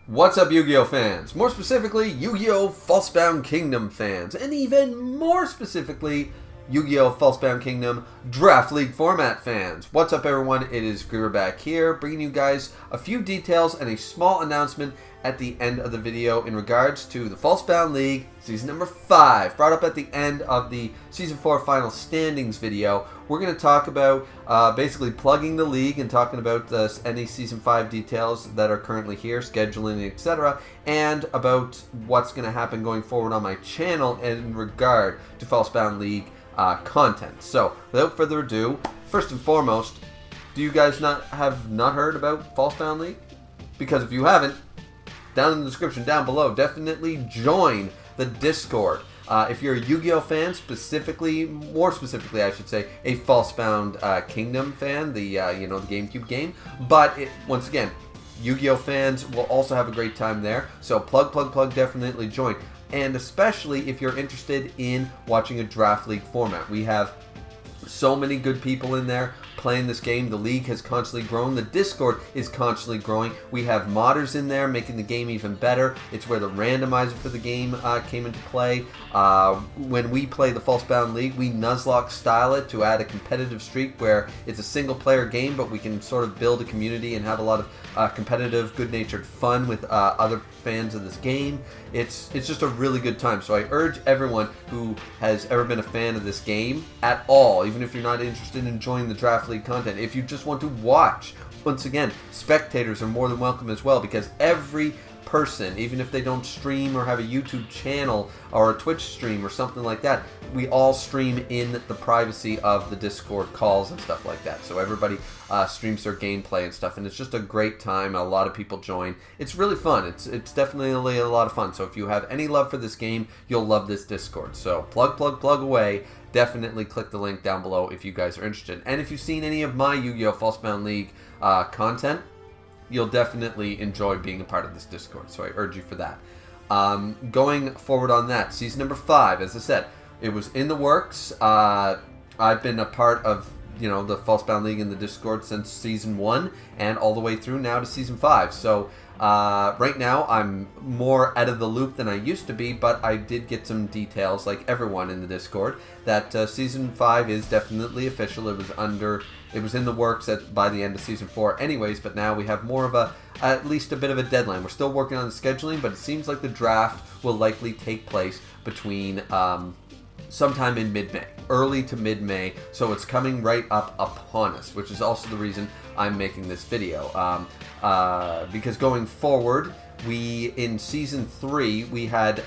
What's up, Yu-Gi-Oh fans? More specifically, Yu-Gi-Oh! Falsebound Kingdom fans, and even more specifically, Yu-Gi-Oh! Falsebound Kingdom Draft League format fans. What's up, everyone? It is Griever back here, bringing you guys a few details and a small announcement at the end of the video in regards to the Falsebound League Season number 5, brought up at the end of the Season 4 Final Standings video. We're going to talk about basically plugging the league and talking about any Season 5 details that are currently here, scheduling, etc., and about what's going to happen going forward on my channel in regard to Falsebound League content. So, without further ado, first and foremost, do you guys have not heard about Falsebound League? Because if you haven't, down in the description down below, definitely join the Discord. If you're a Yu-Gi-Oh fan, more specifically, I should say, a Falsebound Kingdom fan, the GameCube game. But once again, Yu-Gi-Oh fans will also have a great time there. So plug, definitely join. And especially if you're interested in watching a Draft League format. We have so many good people in there playing this game. The league has constantly grown. The Discord is constantly growing. We have modders in there making the game even better. It's where the randomizer for the game came into play. When we play the Falsebound League, we Nuzlocke style it to add a competitive streak where it's a single player game, but we can sort of build a community and have a lot of competitive, good-natured fun with other fans of this game. It's just a really good time. So I urge everyone who has ever been a fan of this game at all, even if you're not interested in enjoying the Draft League content, if you just want to watch, once again, spectators are more than welcome as well, because every person, even if they don't stream or have a YouTube channel or a Twitch stream or something like that, we all stream in the privacy of the Discord calls and stuff like that. So everybody streams their gameplay and stuff, and it's just a great time. A lot of people join. It's really fun. It's definitely a lot of fun. So if you have any love for this game, you'll love this Discord. So plug away. Definitely click the link down below if you guys are interested. And if you've seen any of my Yu-Gi-Oh! Falsebound League content, you'll definitely enjoy being a part of this Discord, so I urge you for that. Going forward on that, Season number 5, as I said, it was in the works. I've been a part of the Falsebound League in the Discord since Season 1 and all the way through now to Season 5. So right now I'm more out of the loop than I used to be, but I did get some details, like everyone in the Discord, that Season 5 is definitely official. It was in the works by the end of Season 4 anyways, but now we have more of at least a bit of a deadline. We're still working on the scheduling, but it seems like the draft will likely take place between sometime in mid-May, early to mid-May, so it's coming right up upon us, which is also the reason I'm making this video. Because going forward, in Season 3, we had,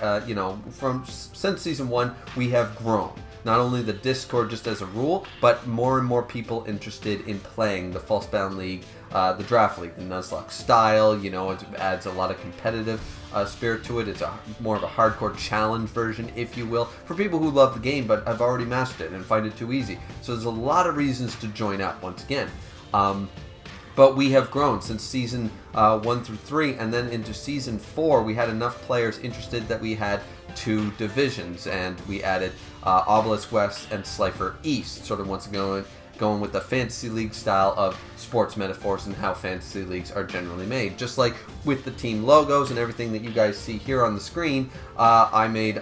since Season 1, we have grown. Not only the Discord just as a rule, but more and more people interested in playing the Falsebound League, the Draft League, the Nuzlocke style. It adds a lot of competitive spirit to it. It's more of a hardcore challenge version, if you will, for people who love the game but have already mastered it and find it too easy. So there's a lot of reasons to join up once again. But we have grown since Season 1 through 3, and then into Season 4, we had enough players interested that we had 2 divisions, and we added Obelisk West and Slifer East, sort of once again going with the Fantasy League style of sports metaphors and how Fantasy Leagues are generally made. Just like with the team logos and everything that you guys see here on the screen, I made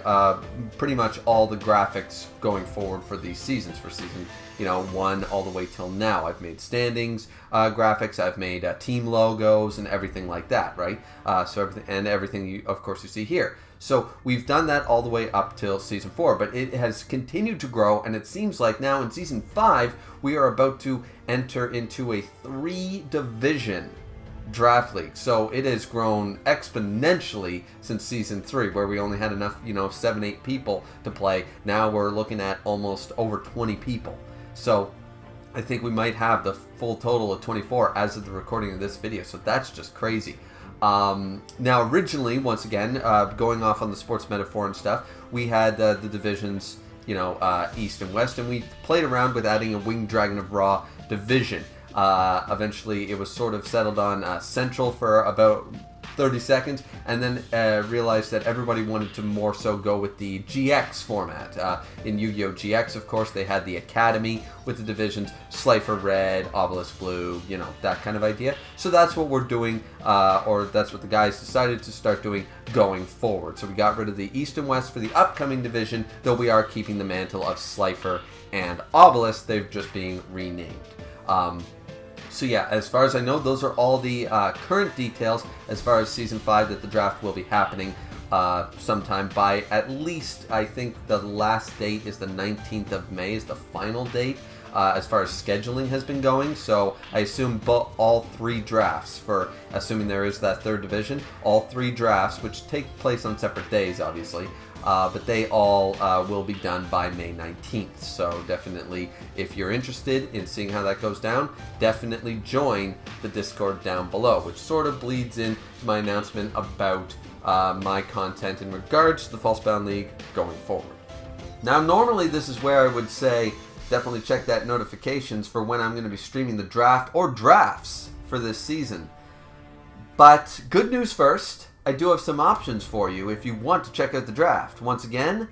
pretty much all the graphics going forward for these seasons, for Season 1 all the way till now. I've made standings graphics, I've made team logos and everything like that, right? So everything of course you see here. So we've done that all the way up till Season 4, but it has continued to grow, and it seems like now in Season 5, we are about to enter into a 3-division Draft League. So it has grown exponentially since Season 3, where we only had enough, 7-8 people to play. Now we're looking at almost over 20 people. So I think we might have the full total of 24 as of the recording of this video, so that's just crazy. Now originally, once again, going off on the sports metaphor and stuff, we had the divisions, East and West, and we played around with adding a Winged Dragon of Ra division. Eventually it was sort of settled on Central for about 30 seconds, and then realized that everybody wanted to more so go with the GX format. In Yu-Gi-Oh! GX, of course, they had the Academy with the divisions, Slifer Red, Obelisk Blue, you know, that kind of idea. So that's what we're doing, or that's what the guys decided to start doing going forward. So we got rid of the East and West for the upcoming division, though we are keeping the mantle of Slifer and Obelisk. They're just being renamed. So yeah, as far as I know, those are all the current details as far as Season 5, that the draft will be happening sometime by at least, I think the last date is the 19th of May is the final date as far as scheduling has been going. So I assume all 3 drafts, for assuming there is that 3rd division, all 3 drafts, which take place on separate days obviously, but they all will be done by May 19th. So definitely, if you're interested in seeing how that goes down, definitely join the Discord down below, which sort of bleeds into my announcement about my content in regards to the Falsebound League going forward. Now, normally this is where I would say definitely check that notifications for when I'm going to be streaming the draft or drafts for this season. But good news first, I do have some options for you if you want to check out the draft. Once again,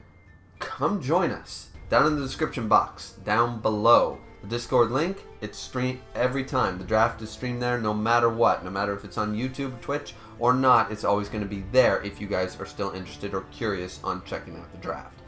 come join us down in the description box down below. The Discord link, it's streamed every time. The draft is streamed there no matter what. No matter if it's on YouTube, Twitch, or not, it's always going to be there if you guys are still interested or curious on checking out the draft.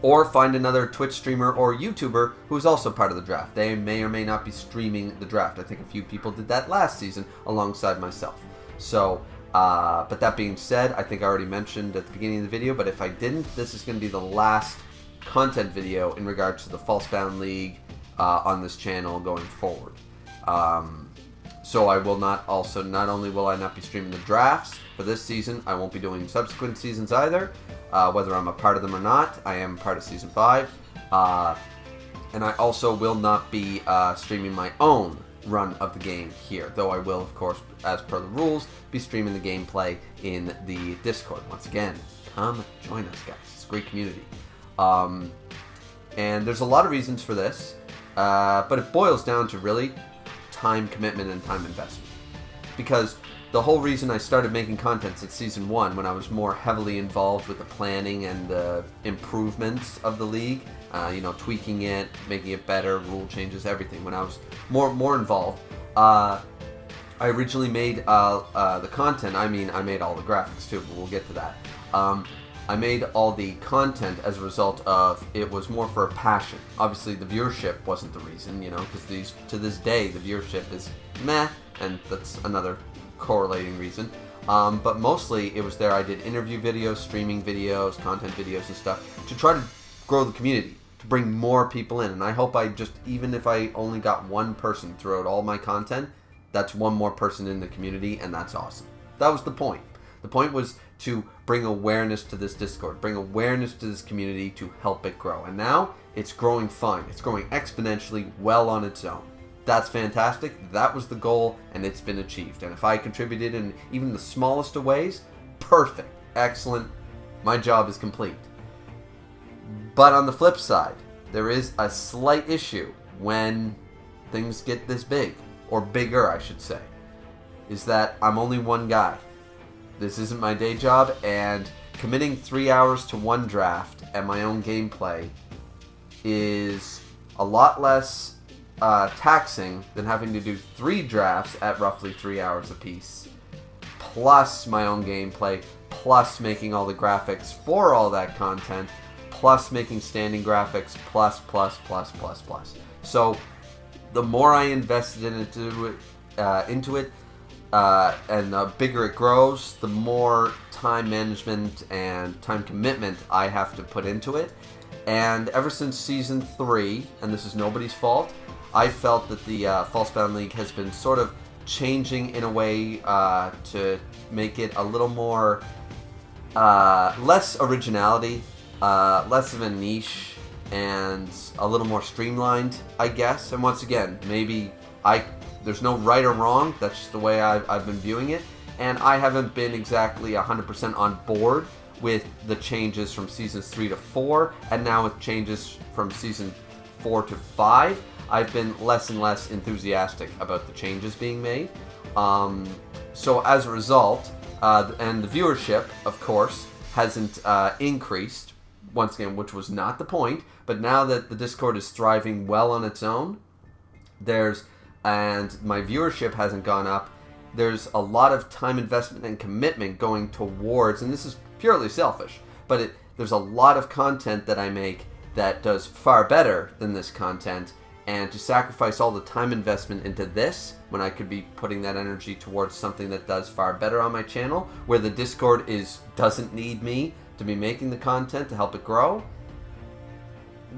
Or find another Twitch streamer or YouTuber who's also part of the draft. They may or may not be streaming the draft. I think a few people did that last season alongside myself. So, but that being said, I think I already mentioned at the beginning of the video, but if I didn't, this is going to be the last content video in regards to the Falsebound League on this channel going forward. So I will not only will I not be streaming the drafts for this season, I won't be doing subsequent seasons either. Whether I'm a part of them or not, I am part of Season 5. And I also will not be streaming my own run of the game here, though I will, of course, as per the rules, be streaming the gameplay in the Discord. Once again, come join us, guys. It's a great community. And there's a lot of reasons for this, but it boils down to really time commitment and time investment. Because the whole reason I started making content at Season 1, when I was more heavily involved with the planning and the improvements of the league, you know, tweaking it, making it better, rule changes, everything. When I was more involved, I originally made the content. I mean, I made all the graphics too, but we'll get to that. I made all the content as a result of it was more for a passion. Obviously, the viewership wasn't the reason, you know, because to this day the viewership is meh, and that's another correlating reason. But mostly it was there. I did interview videos, streaming videos, content videos and stuff to try to grow the community, to bring more people in. And I hope even if I only got one person throughout all my content, that's one more person in the community, and that's awesome. That was the point. The point was to bring awareness to this Discord, bring awareness to this community to help it grow. And now it's growing fine. It's growing exponentially well on its own. That's fantastic. That was the goal, and it's been achieved. And if I contributed in even the smallest of ways, perfect, excellent. My job is complete. But on the flip side, there is a slight issue when things get this big, or bigger, I should say, is that I'm only one guy. This isn't my day job, and committing 3 hours to one draft and my own gameplay is a lot less taxing than having to do 3 drafts at roughly 3 hours apiece, plus my own gameplay, plus making all the graphics for all that content, plus making standing graphics, plus. So the more I invested into it, and the bigger it grows, the more time management and time commitment I have to put into it. And ever since Season 3, and this is nobody's fault, I felt that the Falsebound League has been sort of changing in a way to make it a little more, less originality, less of a niche, and a little more streamlined, I guess. And once again, maybe there's no right or wrong, that's just the way I've been viewing it. And I haven't been exactly 100% on board with the changes from Seasons 3 to 4, and now with changes from Season 4 to 5. I've been less and less enthusiastic about the changes being made. So as a result, and the viewership, of course, hasn't increased, once again, which was not the point, but now that the Discord is thriving well on its own, and my viewership hasn't gone up, there's a lot of time investment and commitment going towards, and this is purely selfish, but there's a lot of content that I make that does far better than this content, and to sacrifice all the time investment into this when I could be putting that energy towards something that does far better on my channel, where the Discord doesn't need me to be making the content to help it grow,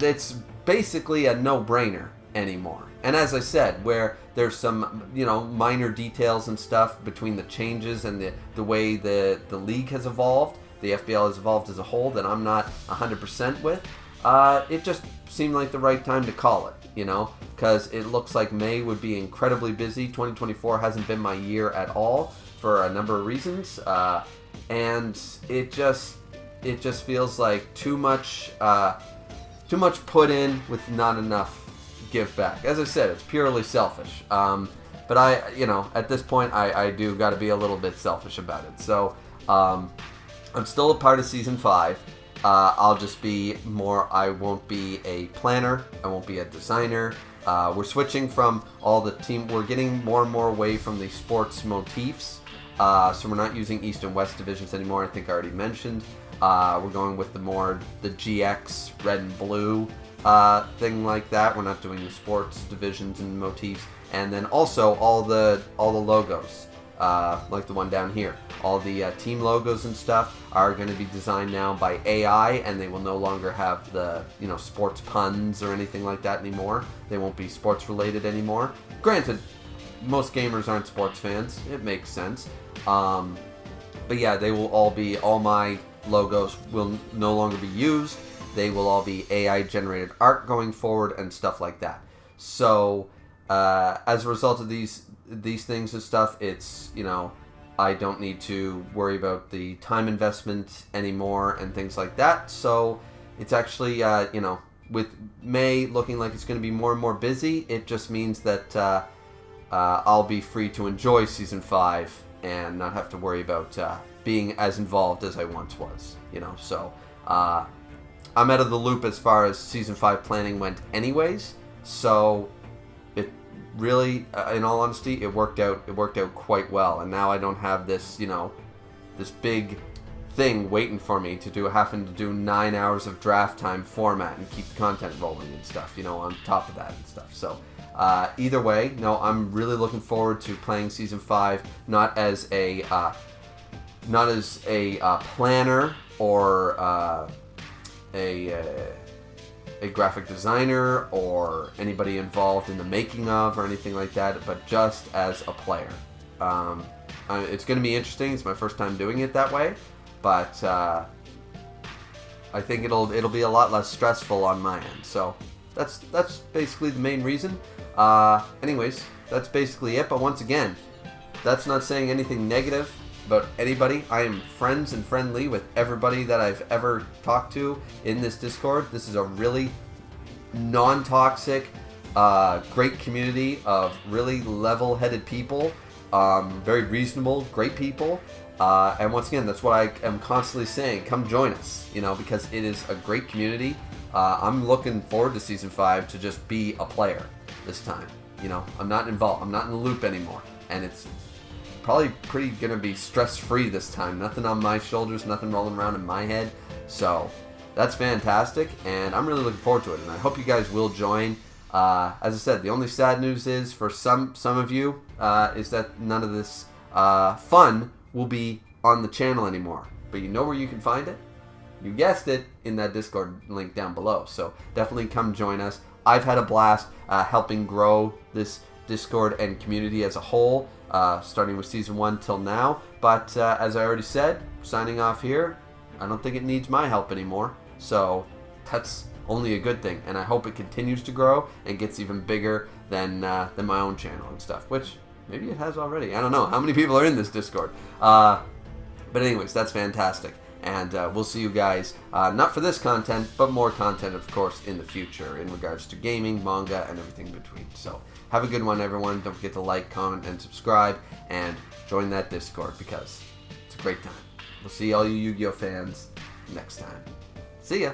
it's basically a no-brainer anymore. And as I said, where there's some minor details and stuff between the changes and the way the league has evolved, the FBL has evolved as a whole, that I'm not 100% with, it just seemed like the right time to call it, because it looks like May would be incredibly busy. 2024 hasn't been my year at all for a number of reasons, and it just feels like too much put in with not enough give back. As I said, it's purely selfish, but at this point I do got to be a little bit selfish about it. So I'm still a part of Season 5. I'll just be more, I won't be a planner, I won't be a designer. We're switching from all the team, we're getting more and more away from the sports motifs, so we're not using East and West divisions anymore, I think I already mentioned. We're going with the GX, red and blue thing like that. We're not doing the sports divisions and motifs. And then also all the logos, like the one down here. All the team logos and stuff are going to be designed now by AI, and they will no longer have the sports puns or anything like that anymore. They won't be sports related anymore. Granted, most gamers aren't sports fans. It makes sense. But yeah, they will all my logos will no longer be used. They will all be AI generated art going forward and stuff like that. So as a result of these things and stuff, it's I don't need to worry about the time investment anymore and things like that. So it's actually with May looking like it's going to be more and more busy, it just means that I'll be free to enjoy Season 5 and not have to worry about being as involved as I once was. So I'm out of the loop as far as Season 5 planning went anyways, so it really, in all honesty, it worked out quite well, and now I don't have this, this big thing waiting for me to do, having to do 9 hours of draft time format and keep the content rolling and stuff, on top of that and stuff. So either way, no, I'm really looking forward to playing Season 5, not as a planner or a graphic designer or anybody involved in the making of or anything like that, but just as a player. It's going to be interesting. It's my first time doing it that way, but I think it'll be a lot less stressful on my end. So that's basically the main reason. Anyways, that's basically it. But once again, that's not saying anything negative about anybody. I am friends and friendly with everybody that I've ever talked to in this Discord. This is a really non-toxic, great community of really level-headed people, very reasonable, great people. And once again, that's what I am constantly saying. Come join us, because it is a great community. I'm looking forward to Season 5 to just be a player this time. I'm not involved. I'm not in the loop anymore. And it's probably pretty going to be stress-free this time. Nothing on my shoulders, nothing rolling around in my head. So that's fantastic, and I'm really looking forward to it. And I hope you guys will join. As I said, the only sad news is for some of you is that none of this fun will be on the channel anymore. But you know where you can find it? You guessed it, in that Discord link down below. So definitely come join us. I've had a blast helping grow this Discord and community as a whole, starting with Season 1 till now. But as I already said, signing off here, I don't think it needs my help anymore. So that's only a good thing. And I hope it continues to grow and gets even bigger than my own channel and stuff, which maybe it has already. I don't know how many people are in this Discord. But anyways, that's fantastic. And we'll see you guys, not for this content, but more content, of course, in the future in regards to gaming, manga, and everything in between. So have a good one, everyone. Don't forget to like, comment, and subscribe, and join that Discord because it's a great time. We'll see all you Yu-Gi-Oh fans next time. See ya!